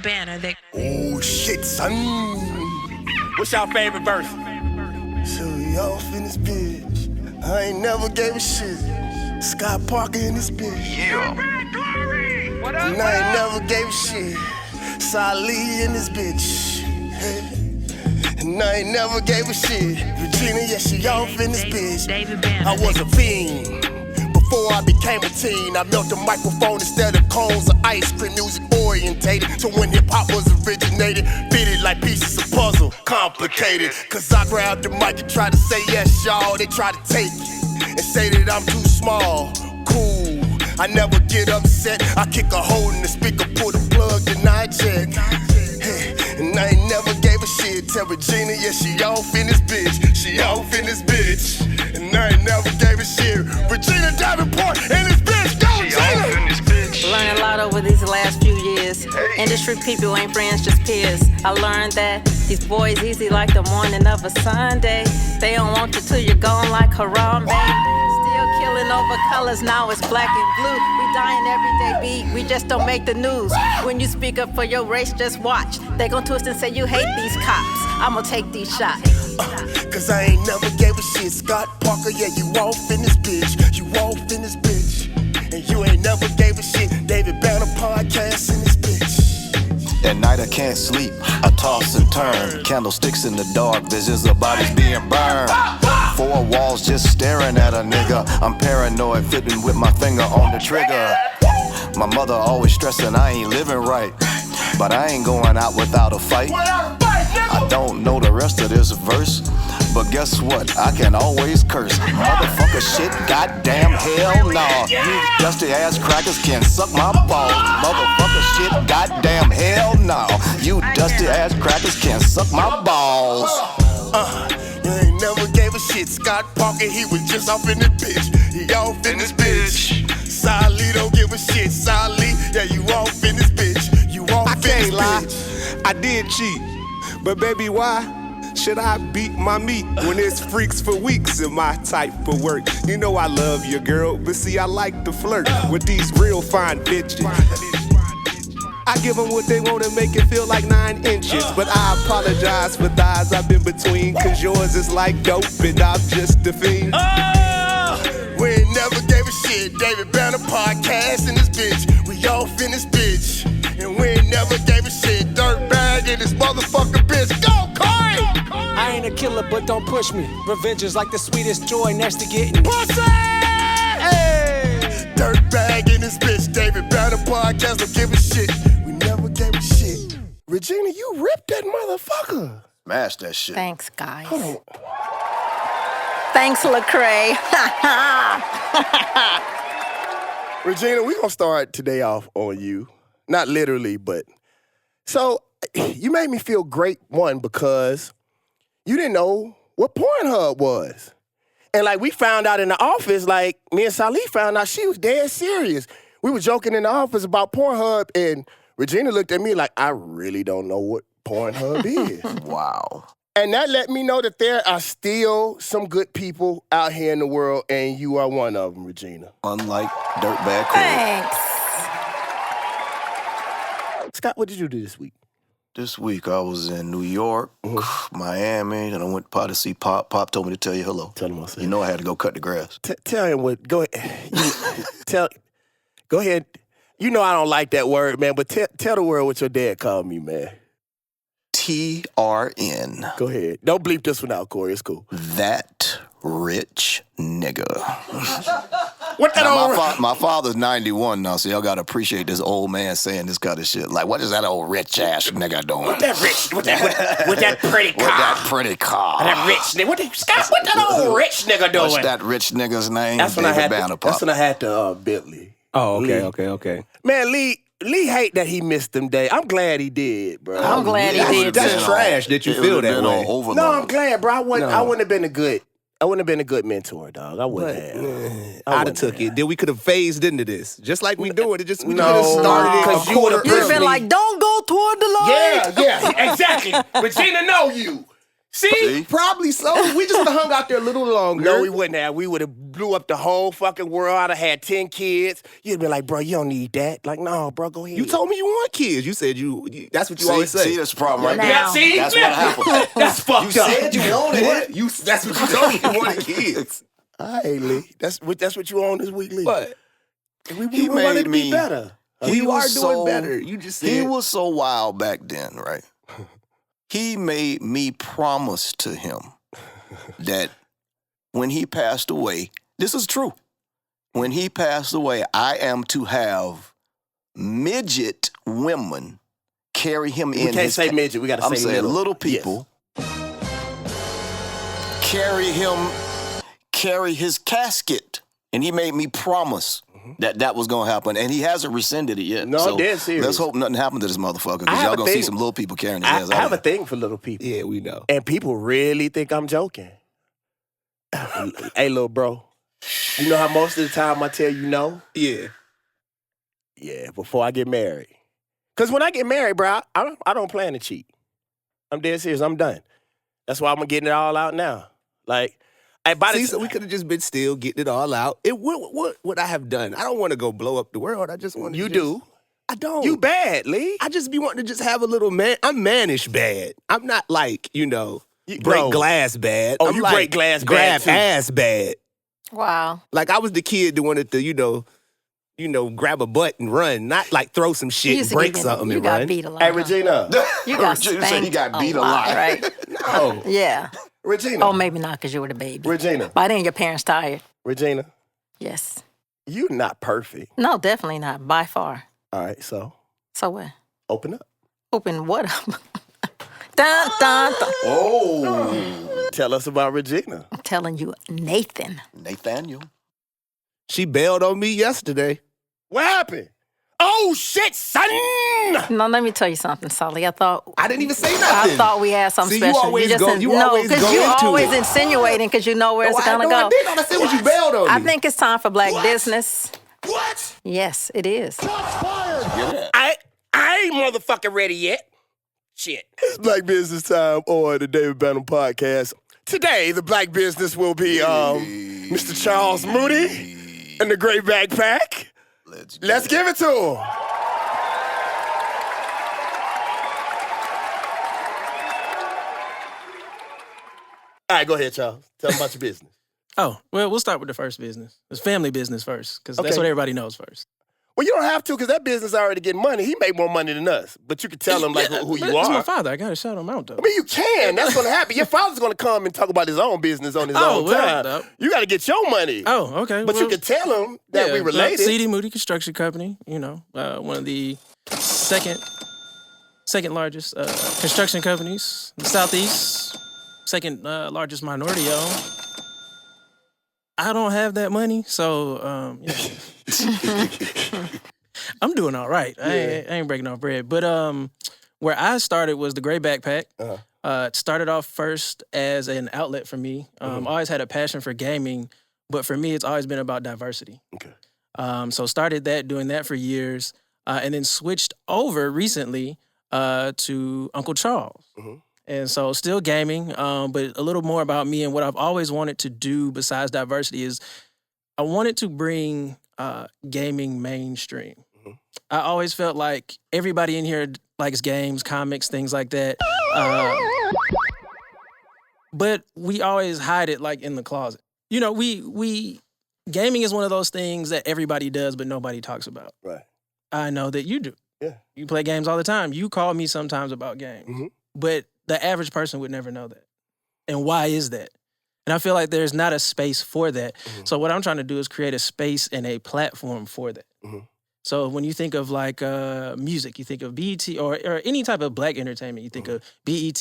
Banter. Oh shit, son. What's your favorite verse? So we off in this bitch. I ain't never gave a shit. Scott Parker in this bitch. Yeah. What up? And I ain't never gave a shit. Sally in this bitch. Hey. And I ain't never gave a shit. Regina, yeah, she off in this bitch. I was a fiend. Before I became a teen, I melted a microphone instead of cones of ice cream. Music orientated, so when hip-hop was originated, fitted like pieces of puzzle, complicated. Cause I grabbed the mic and tried to say yes, y'all. They try to take it and say that I'm too small. Cool, I never get upset. I kick a hole in the speaker, pull the plug, then I check. Hey, and I ain't never gave a shit. Tell Regina, yeah, she off in this bitch. She off in this bitch. And I ain't never gave a shit. Regina Davenport in this bitch. Go, Regina! Learned a lot over these last few years. Industry people ain't friends, just peers. I learned that these boys easy like the morning of a Sunday. They don't want you till you're gone like Harambe. Still killing over colors, now it's black and blue. We dying every day beat, we just don't make the news. When you speak up for your race, just watch. They gon' twist and say you hate these cops. I'ma take these shots. Cause I ain't never gave a shit. Scott Parker, yeah, you off in this bitch. You off in this bitch. And you ain't never gave a shit. David Banner podcast in this bitch. At night I can't sleep, I toss and turn. Candlesticks in the dark, visions of bodies being burned. Four walls just staring at a nigga. I'm paranoid, flipping with my finger on the trigger. My mother always stressing I ain't living right, but I ain't going out without a fight. I don't know the rest of this verse, but guess what? I can always curse. Motherfucker shit, goddamn hell nah. You dusty ass crackers can suck my balls. Motherfucker shit, goddamn hell nah. You dusty ass crackers can suck my balls. You ain't never gave a shit. Scott Parker, he was just off in this bitch. He off in this bitch. Sally don't give a shit. Sally, yeah, you off in this bitch. You off in this bitch. I can't lie, I did cheat. But baby, why should I beat my meat when it's freaks for weeks in my type of work? You know I love your girl, but see I like to flirt with these real fine bitches. I give them what they want and make it feel like 9 inches. But I apologize for thighs I've been between, cause yours is like dope and I'm just a fiend. We ain't never gave a shit. David Banner podcast in this bitch. We off in this bitch. And we ain't never gave a shit. Dirt bag in this motherfucking bitch. Go, Corey! I ain't a killer, but don't push me. Revenge is like the sweetest joy next to getting Pussy! Hey! Dirt bag in this bitch. David Banner podcast, don't give a shit. We never gave a shit. Regina, you ripped that motherfucker. Smash that shit. Thanks, guys. Thanks, Lecrae. Regina, we gonna start today off on you. Not literally, but. So, you made me feel great, one, because you didn't know what Pornhub was. And, like, we found out in the office, like, me and Salih found out she was dead serious. We were joking in the office about Pornhub, and Regina looked at me like, I really don't know what Pornhub is. Wow. And that let me know that there are still some good people out here in the world, and you are one of them, Regina. Unlike Dirtbag Corey. Thanks. Scott, what did you do this week? This week I was in New York, Miami, and I went to see Pop. Pop told me to tell you hello. Tell him I said. You know I had to go cut the grass. Tell him what. Go ahead. Go ahead. You know I don't like that word, man, but tell the world what your dad called me, man. TRN. Go ahead. Don't bleep this one out, Corey. It's cool. That rich nigga. What that Now, my father's 91 now, so y'all gotta appreciate this old man saying this kind of shit. Like, what is that old rich ass nigga doing? With that pretty car. With that pretty car. That rich nigga. Scott, what that old rich nigga doing? What's that rich nigga's name? That's when I had Banner to Bentley. Oh, Lee. okay. Man, Lee hate that he missed them days. I'm glad he did, bro. I'm glad he did, That's too. trash that you feel that way. No, I'm glad, bro. I wouldn't have been a good mentor, dog. I wouldn't have. I'd have took it. Then we could have phased into this. Just like we doing it. We could No, have started it because a you quarter would've You've early. been like, don't go toward the line. Yeah, exactly. Regina know you. See? Probably so. We just would have hung out there a little longer. No, we wouldn't have. We would have blew up the whole fucking world. I'd have had 10 kids. You'd be like, bro, you don't need that. Like, no, bro, go ahead. You told me you want kids. You said that's what you always say. See, that's the problem right there. Now. See? That's what happened. That's fucked up. You said you wanted it. That's what you told me you wanted kids. All right, Lee. That's what you on this week, Lee. But We wanted to be better. we are was doing so- better. You just said. He was so wild back then, right? He made me promise to him that when he passed away, this is true. When he passed away, I am to have midget women carry him in. We can't say midget. We got to I'm say saying little. little people carry his casket, and he made me promise that was gonna happen, and he hasn't rescinded it yet. No, so I'm dead serious. Let's hope nothing happened to this motherfucker, I because have y'all a gonna see thing- some little people carrying his I ass have a out. thing for little people. Yeah, we know. And people really think I'm joking. Hey, little bro, you know how most of the time I tell you no? Yeah. Yeah, before I get married. Because when I get married, bro, I don't plan to cheat. I'm dead serious. I'm done. That's why I'm getting it all out now. Like, by See, the so we could have just been still getting it all out. What would I have done? I don't want to go blow up the world. I just want to. You do. I don't. You bad, Lee. I just be wanting to just have a little man. I'm mannish bad. I'm not like, break no. glass bad. Oh, I'm you like, break glass bad, grab too. ass bad. Wow. Like I was the kid that wanted to, grab a butt and run, not like throw some shit and break something you and got run. beat a lot. Hey, huh? Regina. You got Regina spanked said he got beat a lot. right? No. Yeah. Regina. Oh, maybe not because you were the baby. Regina. By then, your parents tired. Regina, Yes. you not perfect. No, definitely not. By far. All right, so So what? open up. Open what up? Dun, dun, dun. Oh. Tell us about Regina. I'm telling you, Nathan. Nathaniel. She bailed on me yesterday. What happened? Oh, shit, son! No, let me tell you something, Sully. I thought I didn't even say nothing. I thought we had something See, you special. always just go- didn't- you no, always because go you into always it. insinuating because you know where it's I gonna know go. I did. I said when you bailed on me. I think it's time for black business. What? Yes, it is. I ain't motherfucking ready yet. Shit. It's Black Business Time on the David Banner Podcast. Today, the Black Business will be Mr. Charles Moody and the Great Backpack. Let's give it to him. All right, go ahead, Charles. Tell them about your business. Oh, well, we'll start with the first business. It's family business first, because that's Okay. what everybody knows first. Well, you don't have to, because that business already getting money. He made more money than us. But you can tell him, who you It's are. my father. I got to shout him out, though. I mean, you can. That's going to happen. Your father's going to come and talk about his own business on his own well, time. You got to get your money. Oh, okay. But you can tell him that we related. CD Moody Construction Company, one of the second largest construction companies in the Southeast, second largest minority owned. I don't have that money, so I'm doing all right. I ain't breaking no bread. But where I started was the Gray Backpack. It started off first as an outlet for me. I always had a passion for gaming, but for me, it's always been about diversity. Okay. So started doing that for years, and then switched over recently to Uncle Charles. And so still gaming, but a little more about me and what I've always wanted to do besides diversity is I wanted to bring gaming mainstream. I always felt like everybody in here likes games, comics, things like that. But we always hide it like in the closet. We gaming is one of those things that everybody does, but nobody talks about. Right. I know that you do. Yeah. You play games all the time. You call me sometimes about games. But the average person would never know that. And why is that? And I feel like there's not a space for that. So what I'm trying to do is create a space and a platform for that. So when you think of like music, you think of BET or any type of black entertainment, you think of BET,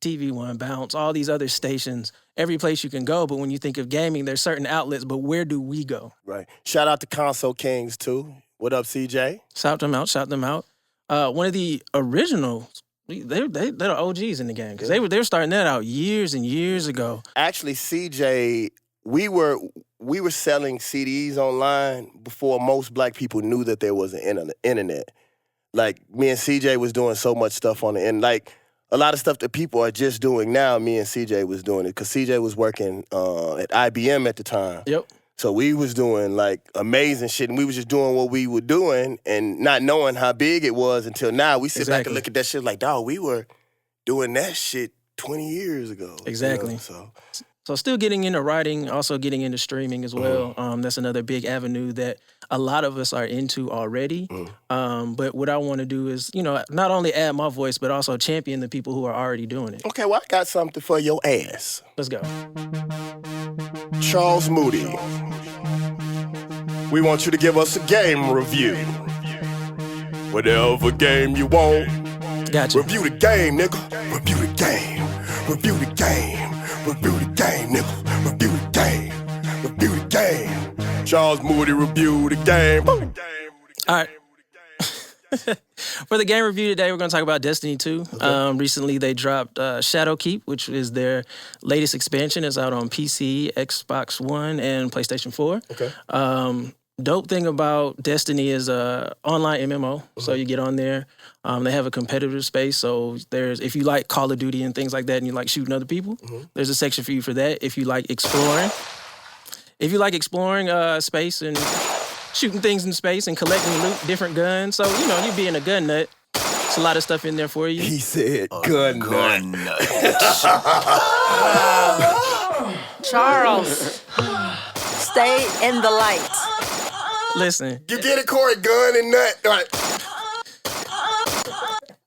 TV One, Bounce, all these other stations, every place you can go. But when you think of gaming, there's certain outlets, but where do we go? Right. Shout out to Console Kings, too. What up, CJ? Shout them out. One of the originals, they're the OGs in the game because they were starting that out years and years ago. Actually, CJ, we were selling CDs online before most black people knew that there was an internet. Like, me and CJ was doing so much stuff on the internet. Like, a lot of stuff that people are just doing now, me and CJ was doing it because CJ was working at IBM at the time. Yep. So we was doing like amazing shit, and we was just doing what we were doing and not knowing how big it was until now. We sit back and look at that shit like, dog, we were doing that shit 20 years ago. Exactly. You know, So still getting into writing, also getting into streaming as well. That's another big avenue that a lot of us are into already. But what I want to do is, not only add my voice, but also champion the people who are already doing it. Okay, well, I got something for your ass. Let's go. Charles Moody. We want you to give us a game review. Whatever game you want. Gotcha. Review the game, nigga. Review the game. Review the game. Review the game, nigga. Review the game. Review the game. Charles Moody review the game. All right. For the game review today, we're going to talk about Destiny 2. Okay. Recently, they dropped Shadowkeep, which is their latest expansion. It's out on PC, Xbox One, and PlayStation 4. Okay. Dope thing about Destiny is online MMO. So you get on there. They have a competitive space. So if you like Call of Duty and things like that and you like shooting other people, there's a section for you for that. If you like exploring. Space and shooting things in space and collecting loot, different guns. So, you being a gun nut, there's a lot of stuff in there for you. He said gun nut. Charles, stay in the light. Listen. You get it, Corey? Gun and nut. All right.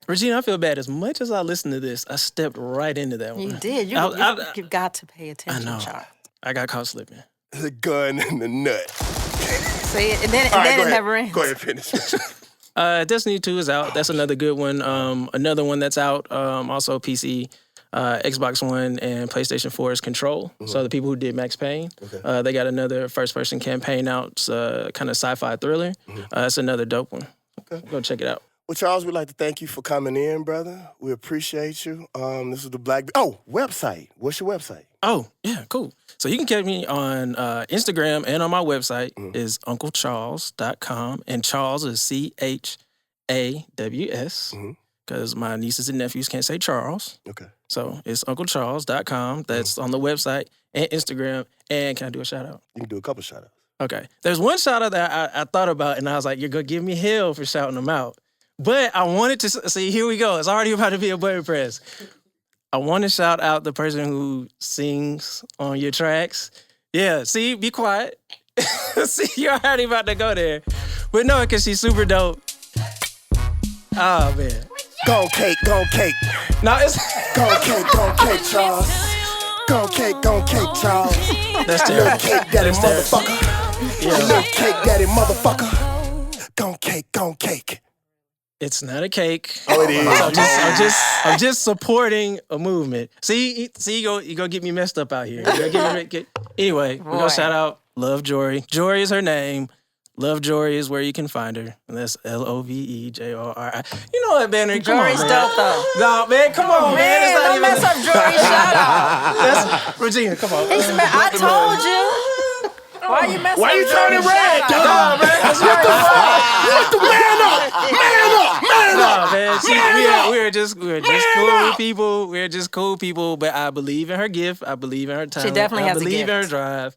Regina, I feel bad. As much as I listened to this, I stepped right into that one. You did. You've got to pay attention, I know. Charles. I got caught slipping. The gun and the nut. See, and then it never ends. Go ahead, finish. Destiny 2 is out. That's another good one. Another one that's out, also PC, Xbox One, and PlayStation 4 is Control. So the people who did Max Payne, they got another first-person campaign out. It's kind of sci-fi thriller. That's another dope one. Okay. Go check it out. Well, Charles, we'd like to thank you for coming in, brother. We appreciate you. This is the Black... website. What's your website? Oh, yeah, cool. So you can catch me on Instagram and on my website is unclecharles.com. And Charles is CHAWS because my nieces and nephews can't say Charles. Okay. So it's unclecharles.com. That's on the website and Instagram. And can I do a shout out? You can do a couple shout outs. Okay. There's one shout out that I thought about and I was like, you're going to give me hell for shouting them out. But I wanted to see, here we go. It's already about to be a button press. I want to shout out the person who sings on your tracks. Yeah, see, be quiet. See, you're already about to go there. But no, because she's super dope. Oh, man. Go cake, No, it's... Go cake, Charles. Go cake, Charles. That's terrible. Little cake daddy motherfucker. Yeah. Little cake daddy motherfucker. Go cake. It's not a cake. Oh, it is. I'm just supporting a movement. See, you go get me messed up out here. Anyway, we're gonna shout out Love Jory. Jory is her name. Love Jory is where you can find her, and that's LOVEJORI. You know what, Banner? Come Jory's on, man. dope though. No, man, come on, man. Don't mess up Jory's shout out. That's Regina. Come on. I told you. Why you messing up? Why you turning red, dog? No, man. What the man up? Man, we're just cool people. We're just cool people. But I believe in her gift. I believe in her talent. She definitely has a gift. I believe in her gift. drive.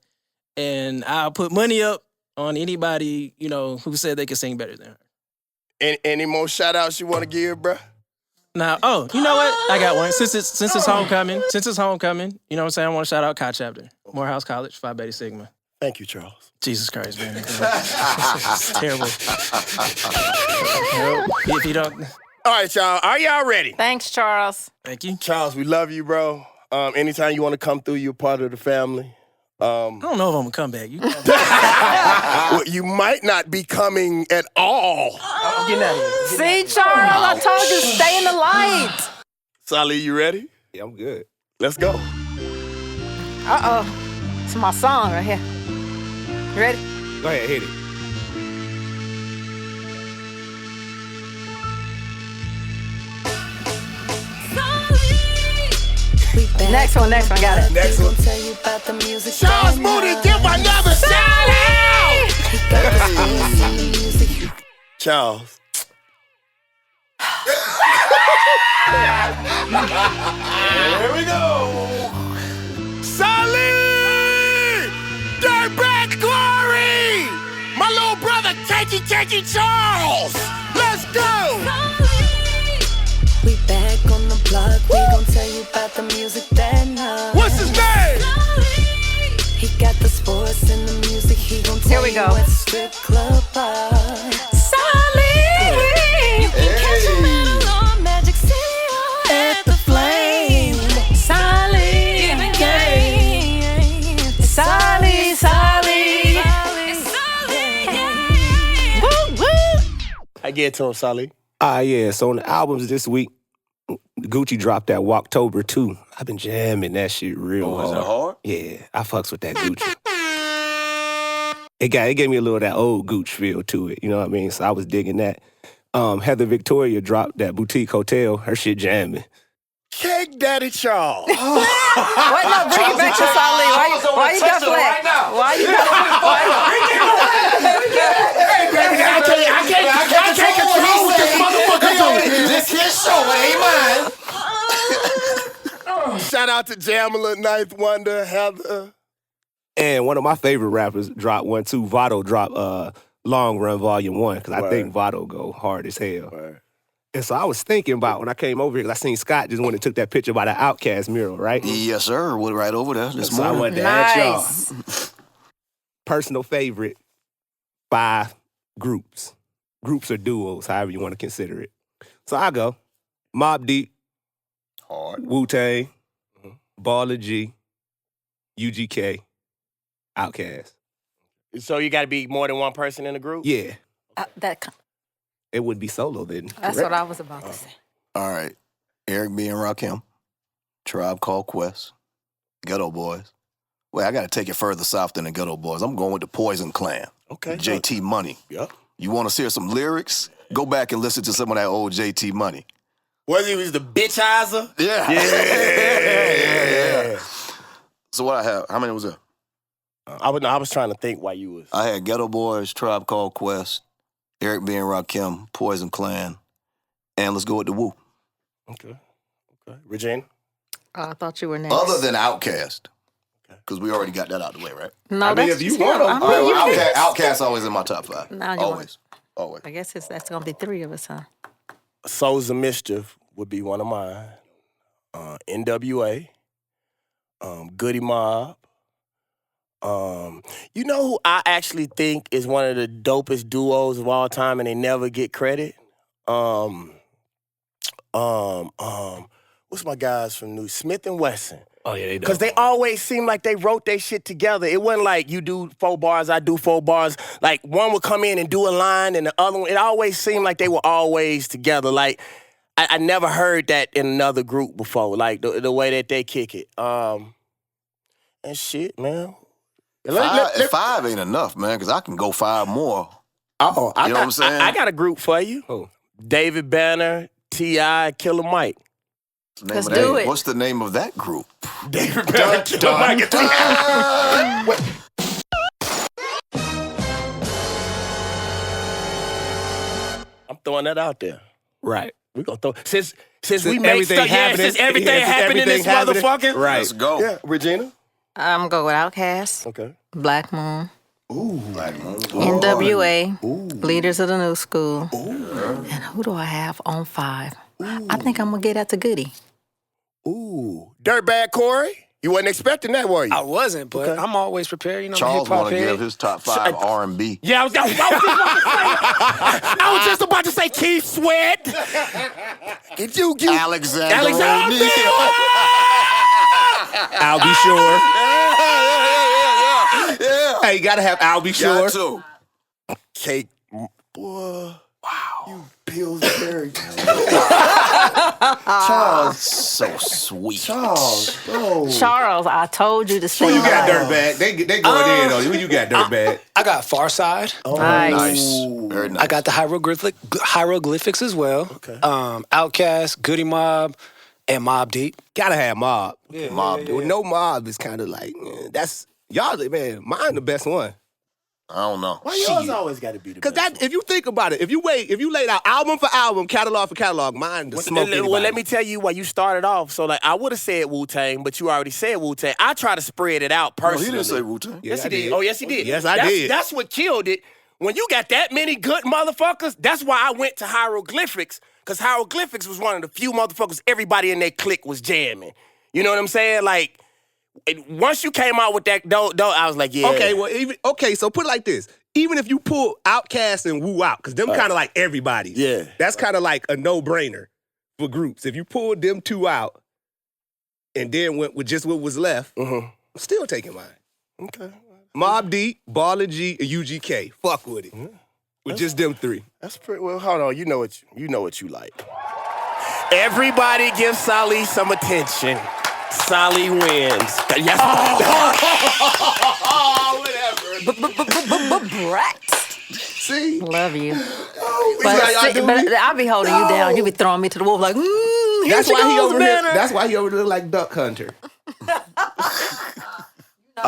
And I'll put money up on anybody, who said they could sing better than her. Any more shout outs you want to give, bruh? Now, you know what? I got one. Since it's homecoming, you know what I'm saying? I want to shout out Chi Chapter, Morehouse College, Phi Beta Sigma. Thank you, Charles. Jesus Christ, man. It's terrible. If you don't... All right, y'all. Are y'all ready? Thanks, Charles. Thank you. Charles, we love you, bro. Anytime you want to come through, you're part of the family. I don't know if I'm going to come back. You well, you might not be coming at all. I'm getting out of here. See, Charles, I told you, stay in the light. Sally, you ready? Yeah, I'm good. Let's go. Uh-oh. It's my song right here. You ready? Go ahead, hit it. Next one, got it. Next one. Charles Moody, give another shout out! Charles. Here we go. Solid! Dirtbag Glory! My little brother, Cakey Charles! Let's go! We back on the block, we gon' tell you about the music that night. What's his name? He got the sports and the music, he gon' tell you at the strip club bar. Solid! You can catch him at Magic City or at the Flame. Solid! Game. Solid, solid. Woo, woo. I get to him, Solid. Yeah, so on the albums this week, Gucci dropped that Walktober 2. I've been jamming that shit real hard. Was it hard? Yeah, I fucks with that Gucci. It gave me a little of that old Gucci feel to it, you know what I mean? So I was digging that. Heather Victoria dropped that Boutique Hotel. Her shit jamming. Cake Daddy Charles. Wait, no, bring it back to Solid. Why you got flat? Why you got I can't control what this motherfucker doing. This his show, it ain't mine. Shout out to Jamila, Ninth Wonder, Heather. And one of my favorite rappers dropped one too. Votto dropped Long Run Volume 1 because I think Votto go hard as hell. Word. And so I was thinking about when I came over here, because I seen Scott just went and took that picture by the Outkast mural, right? Yes, sir. Went right over there this So I morning. wanted to ask y'all. Nice. Personal favorite 5 groups. Groups or duos, however you want to consider it. So I go Mobb Deep, Hard. Wu-Tang, Baller G, UGK, Outkast. So you got to be more than one person in the group? Yeah, That, it would be solo then. that's what I was about to say. All right. Eric B. and Rakim, Tribe Called Quest, Ghetto Boys. Wait, I got to take it further south than the Ghetto Boys. I'm going with the Poison Clan. Okay. JT Money. Yep. You want to hear some lyrics? Go back and listen to some of that old JT Money. Was he the bitchizer? Yeah. Yeah. So what I have, how many was there? I was trying to think why you was. I had Ghetto Boys, Tribe Called Quest, Eric B. and Rakim, Poison Clan, and let's go with the Wu. Okay. Regina? I thought you were next. Other than Outkast, because we already got that out of the way, right? No, I mean, that's if you still- want 'em, I mean, you can- Outkast always in my top 5. Now you Always. I guess that's gonna be 3 of us, huh? Souls of Mischief would be one of mine. NWA. Goody Mob. You know who I actually think is one of the dopest duos of all time and they never get credit? What's my guys from New Smith and Wesson? Oh, yeah, they do. Because they always seem like they wrote their shit together. It wasn't like you do 4 bars, I do 4 bars. Like one would come in and do a line and the other one, it always seemed like they were always together. Like I never heard that in another group before, like the way that they kick it. And shit, man. 5 ain't enough, man, because I can go 5 more. Oh, You know what I'm saying? I got a group for you. Who? David Banner, T.I., Killer Mike. Let's do it. What's the name of that group? David Banner, Killer Mike. and T.I. I'm throwing that out there. Right. We gonna throw since we make everything stuff. Yeah, happening- since everything yeah, happened in this everything happening. motherfucker. Right. Let's go. Yeah, Regina. I'm going with Outkast, Okay. Black Moon, Black Moon. NWA, Leaders of the New School. And who do I have on 5? I think I'm gonna get at the Goody. Ooh, Dirtbag Corey. You wasn't expecting that, were you? I wasn't, but I'm always prepared. You know, Charles hip-hop want to head. give his top 5 R&B. Yeah, I was just about to say Keith Sweat. Get you Alexander Alexander. O'Neal. I'll be sure. Yeah. Hey, you gotta have I'll be sure. Got to. Cake, boy. Wow. You Pillsbury. Charles. So sweet. Charles, bro. Charles, I told you to stay Who you got, away. Dirtbag? They going in on you. Who you got, Dirtbag? I got Far Side. Nice. Very nice. I got the hieroglyphics as well. Okay. Outkast, Goody Mob, and Mobb Deep. Gotta have Mob. Mob Deep. No Mob is kind of like, that's, y'all, man, mine the best one. I don't know. Why yours always got to be the best? Because if you think about it, if you laid out album for album, catalog for catalog, mine the smoke anybody. Well, let me tell you why you started off. So, like, I would have said Wu-Tang, but you already said Wu-Tang. I try to spread it out personally. No, he didn't say Wu-Tang. Yes, he did. Oh, yes, he did. Yes, I did. That's what killed it. When you got that many good motherfuckers, that's why I went to Hieroglyphics, because Hieroglyphics was one of the few motherfuckers everybody in their clique was jamming. You know what I'm saying? Like, once you came out with that, I was like, yeah. Okay, well, so put it like this. Even if you pull Outkast and Wu out, because them kind of like everybody. Yeah. That's kind of like a no-brainer for groups. If you pulled them two out and then went with just what was left, I'm still taking mine. Okay. Mobb Deep, Ballin' G, and UGK. Fuck with it. With just them three. That's pretty well. Hold on, you know what you like. Everybody give Sally some attention. Sally wins. Yes. Brat. See? Love you. But I'll be holding you down. You be throwing me to the wolf like, that's why he over here. That's why he over there like Duck Hunter. Okay.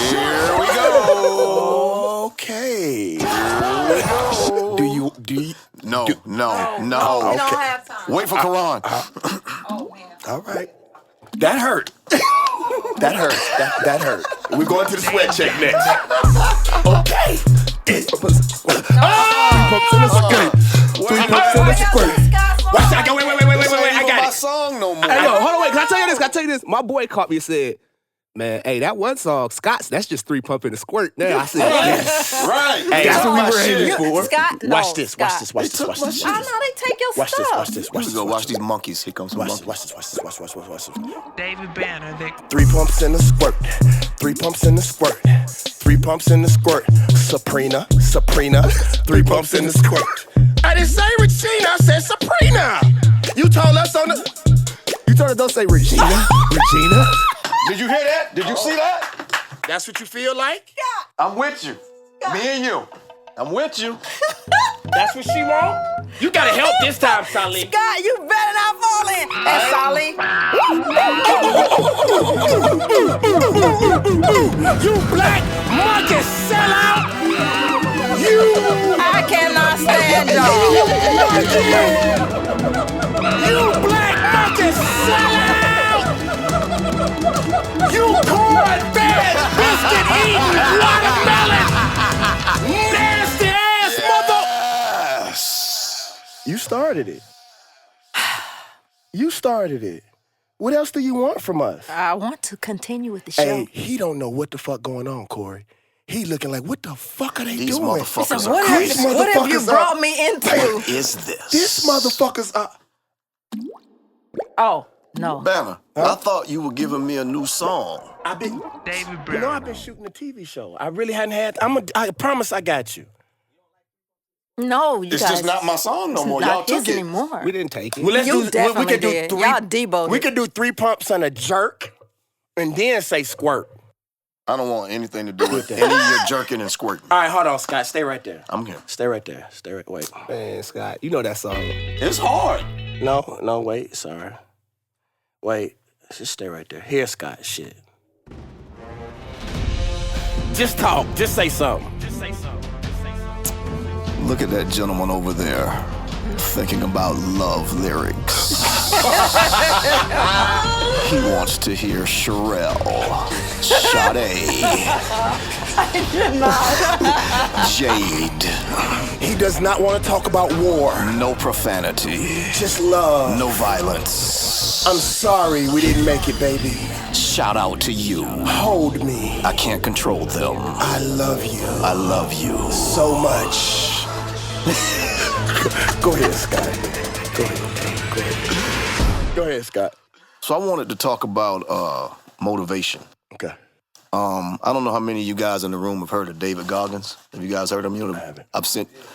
Here we go. Okay. Do you? No. We don't have time. Wait for Karon. All right. That hurt. That hurt. That hurt. We're going to the sweat check next. Okay. Pumps in the skirt. 3 pumps in the squirt. Watch that. Wait. I got my it. song no more. Hey, yo, hold on, wait. Can I tell you this? My boy caught me and said, man, hey, that one song, Scott's, that's just 3 pump in the squirt. Now I said, yes. Right. Hey, that's what we were aiming for. Scott, no, Watch this. Scott. Watch this. I know they take your Watch stuff. this. Let's go watch these monkeys. Here comes some monkeys. Watch this. David Banner, 3 pumps in the squirt. 3 pumps in the squirt. 3 pumps in the squirt. Sabrina. 3 pumps in the squirt. I didn't say Regina, I said Sabrina. You told us don't say Regina. Regina. Did you hear that? Did you see that? That's what you feel like? I'm with you. Me and you. I'm with you. That's what she want? You gotta help this time, Sally. Scott, you better not fall in. And Sally. You black monkey sellout! I cannot stand y'all. You black monkey sellout! You corn-fed, biscuit-eating, watermelon, nasty ass mother! You started it. What else do you want from us? I want to continue with the show. Hey, he don't know what the fuck going on, Corey. He looking like, what the fuck are they These doing? motherfuckers What are have, crazy. what have you brought me into? What is this? This motherfucker's Oh, no. Banner, I thought you were giving me a new song. I've been David You know, I've been shooting a TV show. I really hadn't had. I promise I got you. No, you It's guys. just not my song no It's more. Y'all not took his it. anymore. We didn't take it. Well, let's You do. We definitely could do did. 3. Y'all deboed We it. could do 3 pumps and a jerk, and then say squirt. I don't want anything to do with any of your jerking and squirting. All right, hold on, Scott. Stay right there. I'm here. Stay right there. Wait. Man, Scott, you know that song. It's hard. No. Wait. Sorry. Wait. Just stay right there. Here, Scott. Shit. Just talk. Just say something. Look at that gentleman over there, thinking about love lyrics. He wants to hear Sherelle, Sade, Jade. He does not want to talk about war. No profanity. Just love. No violence. I'm sorry we didn't make it, baby. Shout out to you. Hold me. I can't control them. I love you. I love you. So much. Go ahead, Scott. Go ahead, Scott. So I wanted to talk about motivation. Okay. I don't know how many of you guys in the room have heard of David Goggins. Have you guys heard of him? I haven't.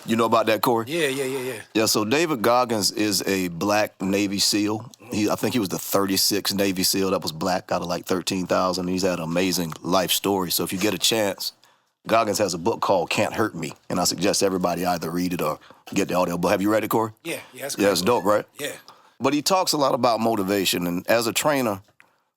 You know about that, Corey? Yeah. Yeah, so David Goggins is a black Navy SEAL. I think he was the 36th Navy SEAL that was black out of like 13,000. He's had an amazing life story. So if you get a chance, Goggins has a book called Can't Hurt Me, and I suggest everybody either read it or get the audio book. Have you read it, Corey? Yeah, that's Yeah, it's dope, right? Yeah. But he talks a lot about motivation, and as a trainer,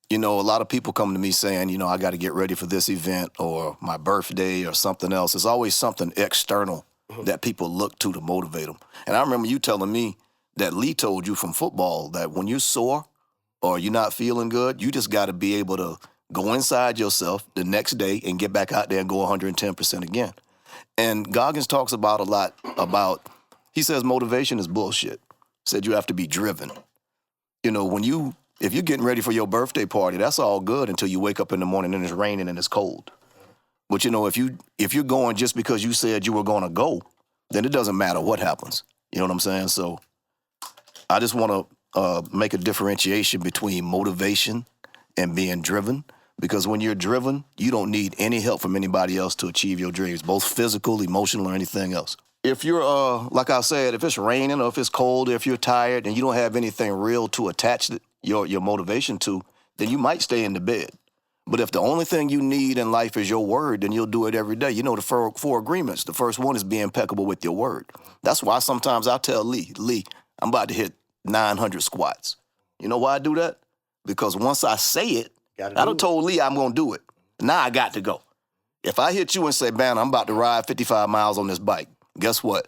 You know, a lot of people come to me saying, you know, I got to get ready for this event or my birthday or something else. It's always something external that people look to motivate them. And I remember you telling me that Lee told you from football that when you're sore or you're not feeling good, you just got to be able to go inside yourself the next day and get back out there and go 110% again. And Goggins talks about a lot about, he says motivation is bullshit. Said you have to be driven. You know, if you're getting ready for your birthday party, that's all good until you wake up in the morning and it's raining and it's cold. But, you know, if you're going just because you said you were going to go, then it doesn't matter what happens. You know what I'm saying? So I just want to make a differentiation between motivation and being driven, because when you're driven, you don't need any help from anybody else to achieve your dreams, both physical, emotional, or anything else. If you're, like I said, if it's raining or if it's cold, or if you're tired and you don't have anything real to attach your motivation to, then you might stay in the bed. But if the only thing you need in life is your word, then you'll do it every day. You know the four agreements. The first one is be impeccable with your word. That's why sometimes I'll tell Lee, I'm about to hit 900 squats. You know why I do that? Because once I say it, I done told Lee I'm going to do it. Now I got to go. If I hit you and say, man, I'm about to ride 55 miles on this bike, guess what?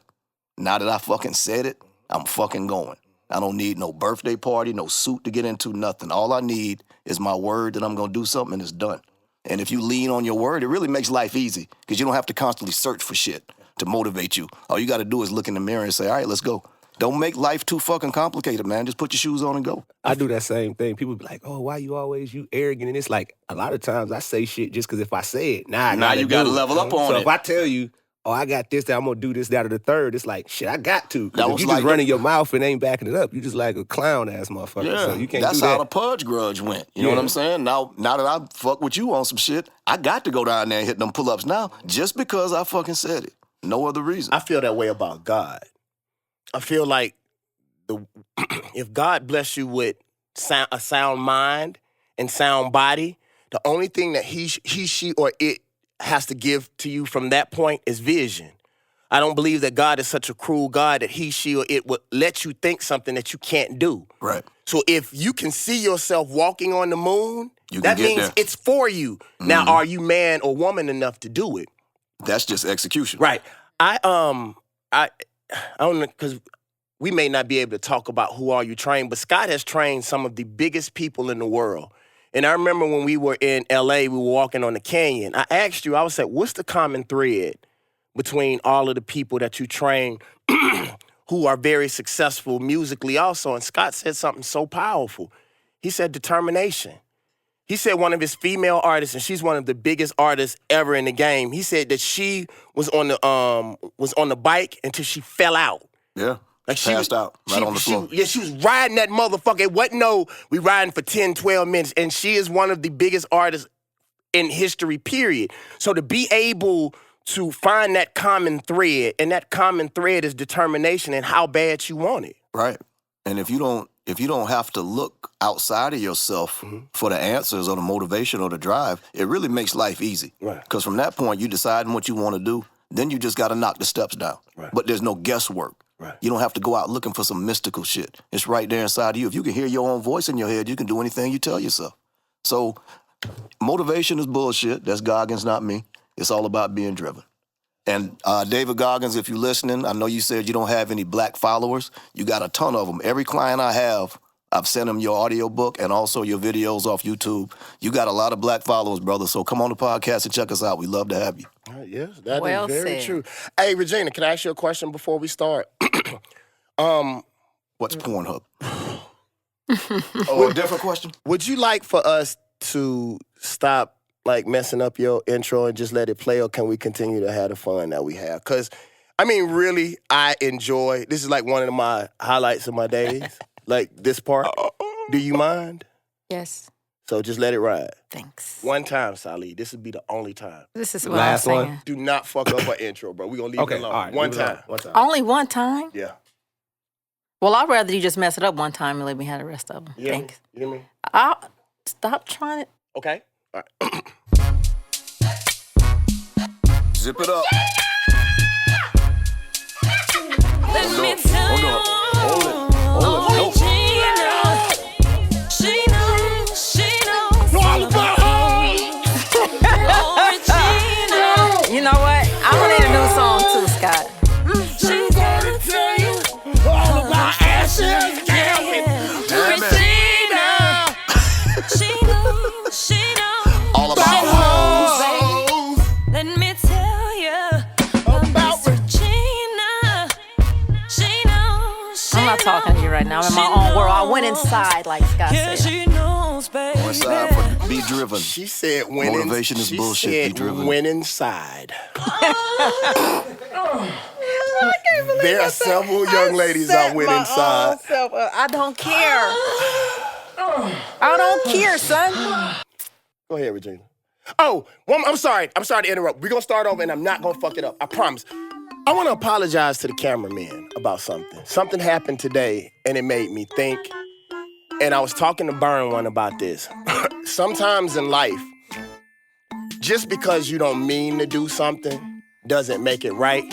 Now that I fucking said it, I'm fucking going. I don't need no birthday party, no suit to get into, nothing. All I need is my word that I'm going to do something and it's done. And if you lean on your word, it really makes life easy because you don't have to constantly search for shit to motivate you. All you got to do is look in the mirror and say, all right, let's go. Don't make life too fucking complicated, man. Just put your shoes on and go. I do that same thing. People be like, oh, why you arrogant? And it's like, a lot of times I say shit just because if I say it, now you got to level up on it. So if I tell you, oh, I got this, that I'm going to do this, that, or the third, it's like, shit, I got to. Because if you just running your mouth and ain't backing it up, you just like a clown-ass motherfucker. Yeah, so you can't that's do that. how the purge grudge went. You know what I'm saying? Now that I fuck with you on some shit, I got to go down there and hit them pull-ups now just because I fucking said it. No other reason. I feel that way about God. I feel like if God bless you with a sound mind and sound body, the only thing that he, she, or it has to give to you from that point is vision. I don't believe that God is such a cruel God that he, she, or it would let you think something that you can't do. Right. So if you can see yourself walking on the moon, that means there. It's for you. Mm-hmm. Now, are you man or woman enough to do it? That's just execution. Right. I don't know, because we may not be able to talk about who all you train, but Scott has trained some of the biggest people in the world. And I remember when we were in L.A., we were walking on the canyon. I asked you, I was like, what's the common thread between all of the people that you train who are very successful musically also? And Scott said something so powerful. He said determination. He said one of his female artists, and she's one of the biggest artists ever in the game, he said that she was on the bike until she fell out. Yeah. Like she passed out right on the floor. She was riding that motherfucker. It wasn't we riding for 10, 12 minutes. And she is one of the biggest artists in history, period. So to be able to find that common thread, and that common thread is determination and how bad you want it. Right. And if you don't have to look outside of yourself for the answers or the motivation or the drive, it really makes life easy. Right. Because from that point, you deciding what you want to do, then you just got to knock the steps down. Right. But there's no guesswork. Right. You don't have to go out looking for some mystical shit. It's right there inside of you. If you can hear your own voice in your head, you can do anything you tell yourself. So motivation is bullshit. That's Goggins, not me. It's all about being driven. And David Goggins, if you're listening, I know you said you don't have any black followers. You got a ton of them. Every client I have, I've sent them your audiobook and also your videos off YouTube. You got a lot of black followers, brother. So come on the podcast and check us out. We love to have you. Yes, that Well is very said. true. Hey, Regina, can I ask you a question before we start? What's Pornhub? Oh, a different question? Would you like for us to stop like messing up your intro and just let it play, or can we continue to have the fun that we have? Because, I mean, really, I enjoy, this is like one of my highlights of my days, like this part. Do you mind? Yes. So just let it ride. Thanks. One time, Salih. This would be the only time. This is The what I'm last one? saying. Do not fuck up our intro, bro. We're going to leave it alone. all right, One leave it alone. time. One time. Only one time? Yeah. Well, I'd rather you just mess it up one time and let me have the rest of them. You hear me? Thanks. You hear me? I'll stop trying it. Okay. All right. Zip it up. Let me tell you. Hold it. Only Gina. She knows. talking to you right now. I'm in my own world. I went inside, like Scott said. Go inside for be driven. She said went Motivation is bullshit, be driven. Went inside. There are several young ladies I went inside. I don't care. I don't care, son. Go ahead, Regina. Oh, I'm sorry. I'm sorry to interrupt. We're going to start over, and I'm not going to fuck it up. I promise. I want to apologize to the cameramen about something. Something happened today, and it made me think. And I was talking to Burn one about this. Sometimes in life, just because you don't mean to do something doesn't make it right.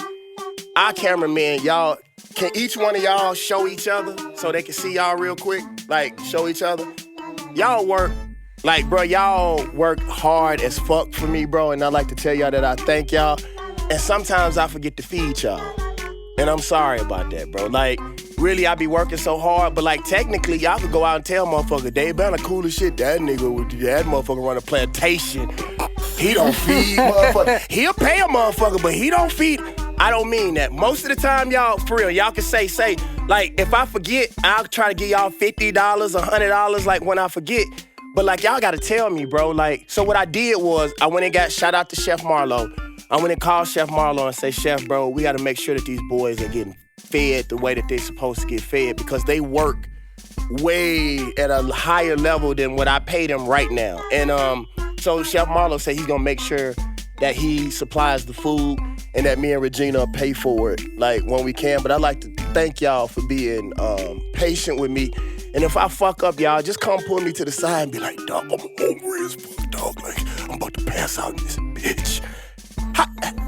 Our cameramen, y'all, can each one of y'all show each other so they can see y'all real quick? Like, show each other? Y'all work, like, bro, y'all work hard as fuck for me, bro, and I like to tell y'all that I thank y'all. And sometimes I forget to feed y'all. And I'm sorry about that, bro. Like, really, I be working so hard, but, like, technically, y'all could go out and tell motherfucker, Dave Banner cool as shit. That motherfucker run a plantation. He don't feed motherfucker. He'll pay a motherfucker, but he don't feed. I don't mean that. Most of the time, y'all, for real, y'all can say, like, if I forget, I'll try to give y'all $50, $100, like, when I forget. But, like, y'all gotta tell me, bro. Like, so what I did was, I went and got, shout out to Chef Marlo. I went and called Chef Marlo and say, Chef, bro, we gotta make sure that these boys are getting fed the way that they're supposed to get fed because they work way at a higher level than what I pay them right now. And so Chef Marlo said he's gonna make sure that he supplies the food and that me and Regina pay for it, like, when we can. But I'd like to thank y'all for being patient with me. And if I fuck up, y'all, just come pull me to the side and be like, dog, I'm hungry as fuck, dog. Like, I'm about to pass out in this bitch.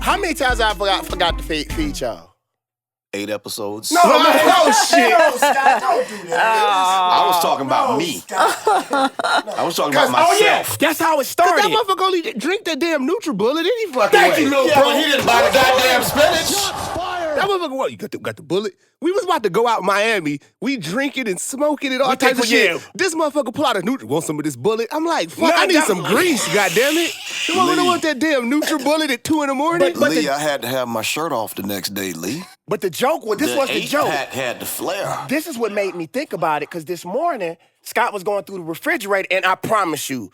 How many times I forgot to feed y'all? 8 episodes. No, man, no shit. No, Scott, don't do that. I was talking about me. I was talking about myself. Oh, yeah, that's how it started. That motherfucker only drink that damn NutriBullet any fucking Thank way. you, little Yeah, bro. but he didn't buy the goddamn spinach. That motherfucker, what? You got the bullet? We was about to go out in Miami. We drinking and smoking and all types of shit. you. This motherfucker pull out a Want some of this bullet? I'm like, fuck, No, I need that- some grease, goddammit. You don't want that damn NutriBullet at 2 in the morning? But Lee, I had to have my shirt off the next day, Lee. But the joke was, this was the joke. 8-pack had the flair. This is what made me think about it, because this morning, Scott was going through the refrigerator, and I promise you,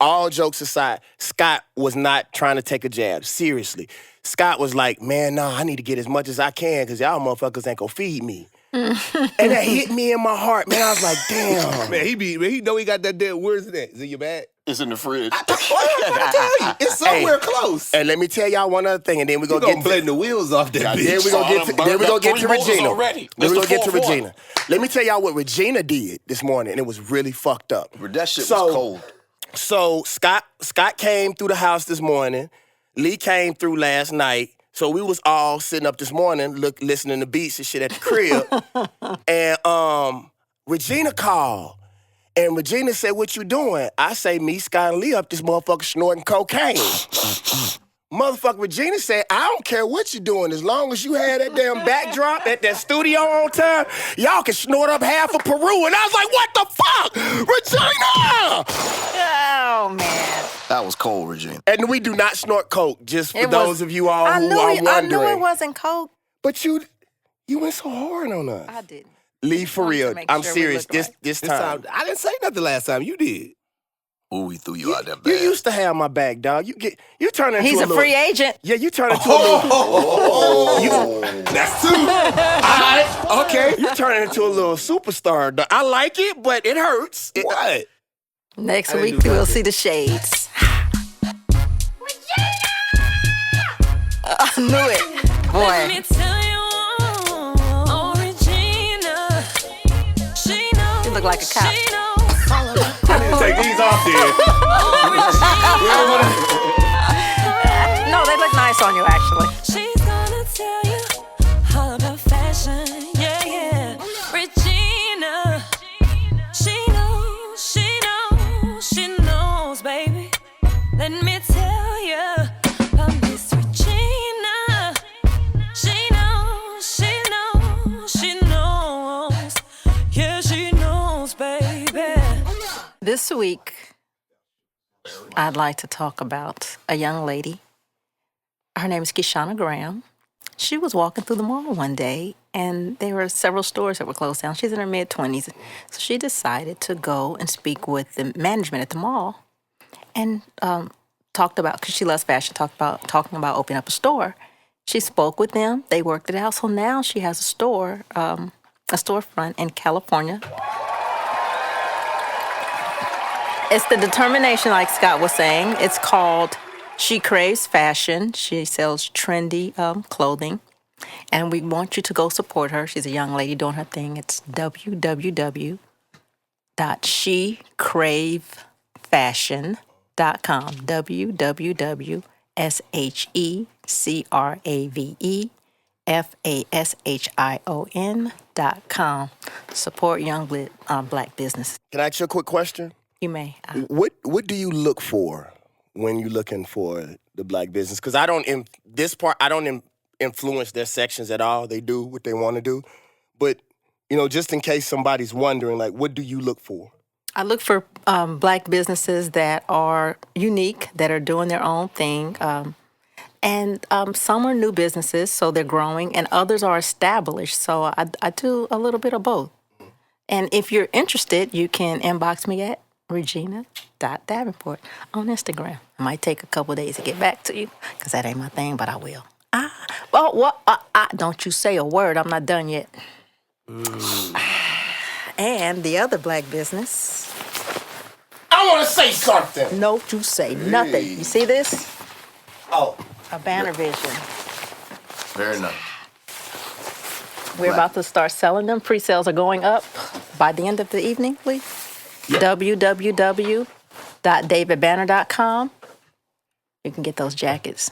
all jokes aside, Scott was not trying to take a jab. Seriously. Scott was like, man, nah, I need to get as much as I can, because y'all motherfuckers ain't gonna feed me. And that hit me in my heart, man. I was like, damn. Man, he know he got that damn, where's it at? Is it in your bag? It's in the fridge. I tell you, it's somewhere close. And let me tell y'all one other thing, and then we're You gonna gonna blend the wheels off that bitch. Then we're gonna get to Regina. Already. Then we're gonna get to That's the fourth one. Regina. Let me tell y'all what Regina did this morning, and it was really fucked up. That shit was cold. So Scott came through the house this morning. Lee came through last night. So we was all sitting up this morning, listening to beats and shit at the crib. And Regina called. And Regina said, what you doing? I say, me, Scott, and Lee up this motherfucker snorting cocaine. Motherfucker Regina said, I don't care what you doing. As long as you had that damn backdrop at that studio on time, y'all can snort up half of Peru. And I was like, what the fuck? Regina! Oh, man. That was cold, Regina. And we do not snort coke, just for those of you all who are wondering. I knew it wasn't coke. But you went so hard on us. I didn't. Lee, for real, I'm serious. This time. I didn't say nothing last time. You did. Ooh, he threw you out that You bad. used to have my back, dog. You turn into He's a free agent. Yeah, you turn into a little. That's 2. All right. Okay. You turn into a little superstar. Dog. I like it, but it hurts. What? Next week, we'll see the shades. I knew it. Boy. Let me tell you, oh, Regina, she knows, You look like a cop. she knows all about I need to take these off there. No, they look nice on you, actually. She's gonna tell you all about fashion, yeah, yeah. Regina, she knows, baby. Let me tell you about Miss Regina. She knows, yeah, she knows, baby. This week, I'd like to talk about a young lady. Her name is Kishana Graham. she was walking through the mall one day, and there were several stores that were closed down. She's in her mid-20s. So she decided to go and speak with the management at the mall and talked about, because she loves fashion, talking about opening up a store. She spoke with them. They worked it out. So now she has a store, a storefront in California. It's the determination, like Scott was saying. It's called She Craves Fashion. She sells trendy clothing. And we want you to go support her. She's a young lady doing her thing. It's www.shecravefashion.com. www.shecravefashion.com. Support young black business. Can I ask you a quick question? You may. What do you look for when you're looking for the black business? Because I don't influence their sections at all. They do what they want to do. But, just in case somebody's wondering, like, what do you look for? I look for black businesses that are unique, that are doing their own thing. And some are new businesses, so they're growing, and others are established. So I do a little bit of both. And if you're interested, you can inbox me at Regina.Davenport on Instagram. It might take a couple days to get back to you, because that ain't my thing, but I will. Don't you say a word. I'm not done yet. And the other black business. I want to say something. No, you say nothing. You see this? Oh. A banner vision. Very nice. We're about to start selling them. Pre-sales are going up by the end of the evening, please. Yeah. www.davidbanner.com. You can get those jackets.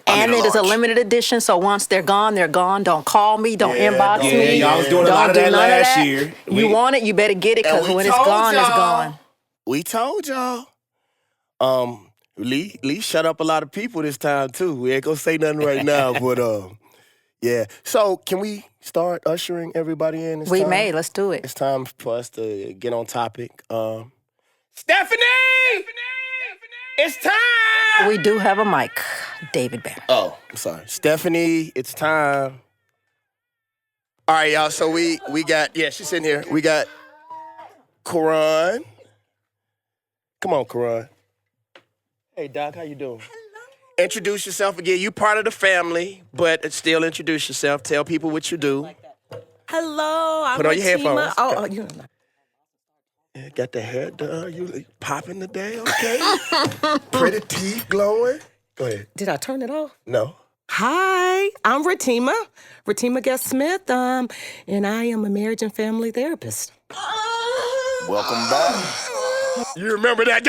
And it is a limited edition, so once they're gone, they're gone. Don't call me, don't inbox me. Yeah, y'all was doing a lot of that last year. You want it, you better get it, because when it's gone, it's gone. We told y'all. Lee shut up a lot of people this time, too. We ain't gonna say nothing right now, but yeah. So can we start ushering everybody in? We may. Let's do it. It's time for us to get on topic. Stephanie! It's time! We do have a mic. David Banner. Oh, I'm sorry. Stephanie, it's time. All right, y'all. So we got, she's sitting here. We got Karon. Come on, Karon. Hey, Doc, how you doing? Hello. Introduce yourself again. You part of the family, but still introduce yourself. Tell people what you do. Hello, I'm Put on your headphones. Oh, you know. Yeah, got the hair done. You popping today, okay? Pretty teeth glowing. Go ahead. Did I turn it off? No. Hi, I'm Ratima Guest-Smith, and I am a marriage and family therapist. Welcome back. You remember that?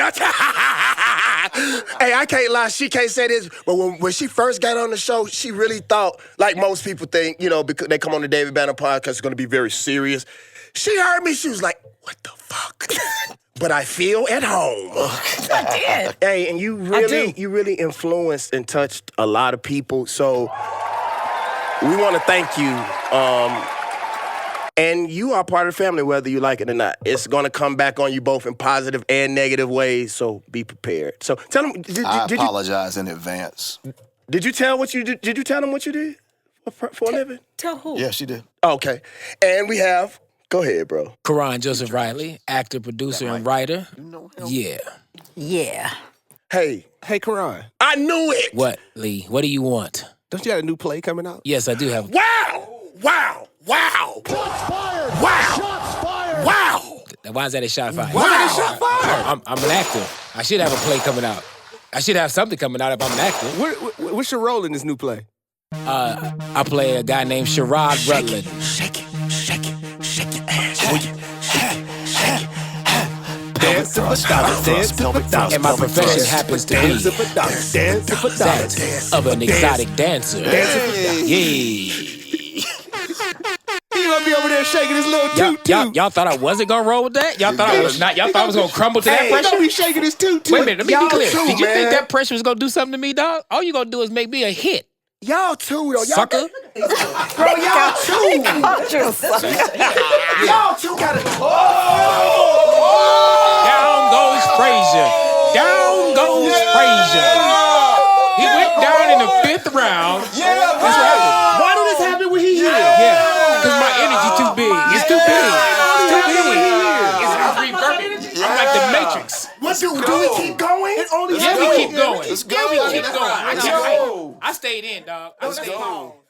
Hey, I can't lie. She can't say this, but when she first got on the show, she really thought, like most people think, because they come on the David Banner podcast, it's going to be very serious. She heard me. She was like, what the fuck? But I feel at home. I did. Hey, and you really influenced and touched a lot of people. So we want to thank you. And you are part of the family, whether you like it or not. It's going to come back on you both in positive and negative ways, so be prepared. So tell them. I apologize in advance. Did you tell what you did? Did you tell them what you did for a living? Tell who? Yeah, she did. Okay. And we have, go ahead, bro. Karon Joseph Riley, actor, producer, and writer. You know him? Yeah. Yeah. Hey, Karon. I knew it. What, Lee? What do you want? Don't you have a new play coming out? Yes, I do have. Wow! Shots fired! Wow! Shots fired! Wow! Why is that a shot fired? Why is that a shot fired? I'm an actor. I should have a play coming out. I should have something coming out if I'm an actor. What's your role in this new play? I play a guy named Sherrod Rutland. Shake your ass. Dance if a dollar, dance if a dollar. And my profession happens to be dance if a dollar, dance if a dollar, that of an exotic dancer. Yeah. You gonna be over there shaking his little toot. Y'all thought I wasn't gonna roll with that? Y'all thought I was not? Y'all thought I was gonna crumble to that pressure? Don't be shaking his toot. Wait a minute, let me be clear. Too, Did you man. think that pressure was gonna do something to me, dog? All you gonna do is make me a hit. Y'all too, though. Sucker. Bro, y'all too. Y'all too gotta. Down goes Frazier. Down goes Frazier. He went down in the 5th round. Yeah, That's right. What do we keep going? Yeah, we keep going. Let's go. Yeah, we keep going. Let's go. I stayed in, dog. I stayed in.